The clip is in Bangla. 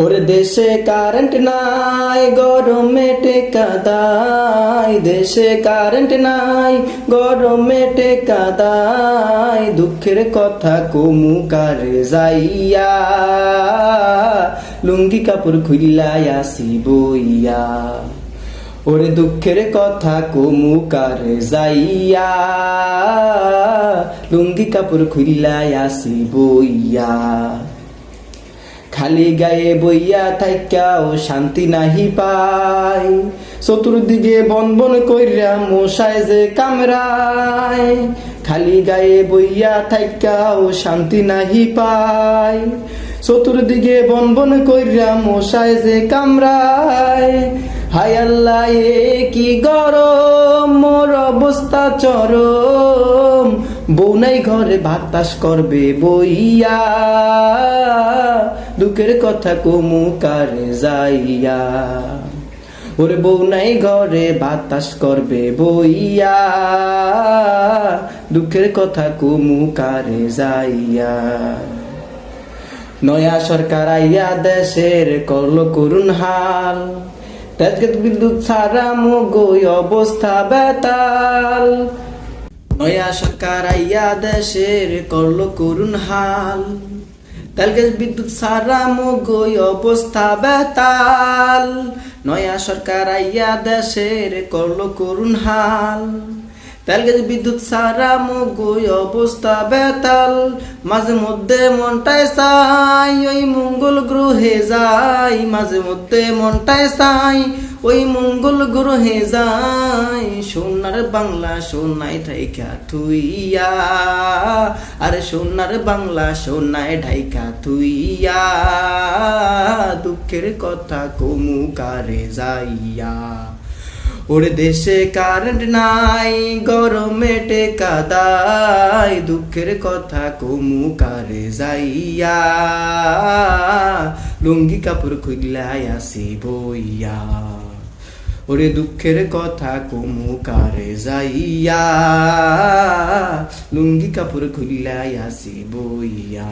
ওরে দেশে কারেন্ট নাই গরমে টেকা দাই, দেশে কারেন্ট নাই গরমে টেকা দাই, দুঃখের কথা কমু কারে যাইয়া, লুঙ্গি কাপড় খুইলাই আসি বইয়া। ওরে দুঃখের কথা কমু কারে যাইয়া, লুঙ্গি কাপড় খুইলাই আসি বইয়া। খালি গায়ে বইয়া থাইকাও শান্তি নাহি পাই, চতুর্দিকে বন বন কইরা মশায় যে কামড়ায়। খালি গায়ে বইয়া থাইকাও শান্তি নাহি পাই, চতুর্দিকে বন বন কইরা মশায় যে কামড়ায়। হায় আল্লাহ এ কি গরম, মোর অবস্থা চরম, বউ নাই ঘরে বাতাস করবে বইয়া, দুঃখের কথা কমু কারে যাইয়া। ওরে বউ নাই ঘরে বাতাস করবে বইয়া, দুঃখের কথা কমু কারে যাইয়া। নয়া সরকার আইয়া দেশের করলো করুণ হাল, তেজগাঁত বিদ্যুৎ ছাড়া মগই অবস্থা বেতাল। নয়া সরকার আইয়া দেশের করলো করুণ হাল, তেজগাঁত বিদ্যুৎ ছাড়া মগই অবস্থা বেতাল। নয়া সরকার আইয়া দেশের করলো করুণ হাল, তেজগাঁত বিদ্যুৎ ছাড়া মগই অবস্থা বেতাল। মাঝে মধ্যে মনটায় চাই ওই মঙ্গল গ্রহে যাই, মাঝে মধ্যে মনটায় চাই ওই মঙ্গল গ্রহে যাই। সোনার বাংলা সোনায় ঢাইকা থুইয়া, আরে সোনার বাংলা সোনায় ঢাইকা থুইয়া, দুঃখের কথা কমু কারে যাইয়া। ওরে দেশে কারেন্ট নাই গরমে টেকা দাই, দুঃখের কথা কমু কারে যাইয়া, লুঙ্গি কাপড় খুইলাই আসি বইয়া। ওরে দুঃখের কথা কমু কারে যাইয়া, লুঙ্গি কাপড় খুইলাই আসি বইয়া।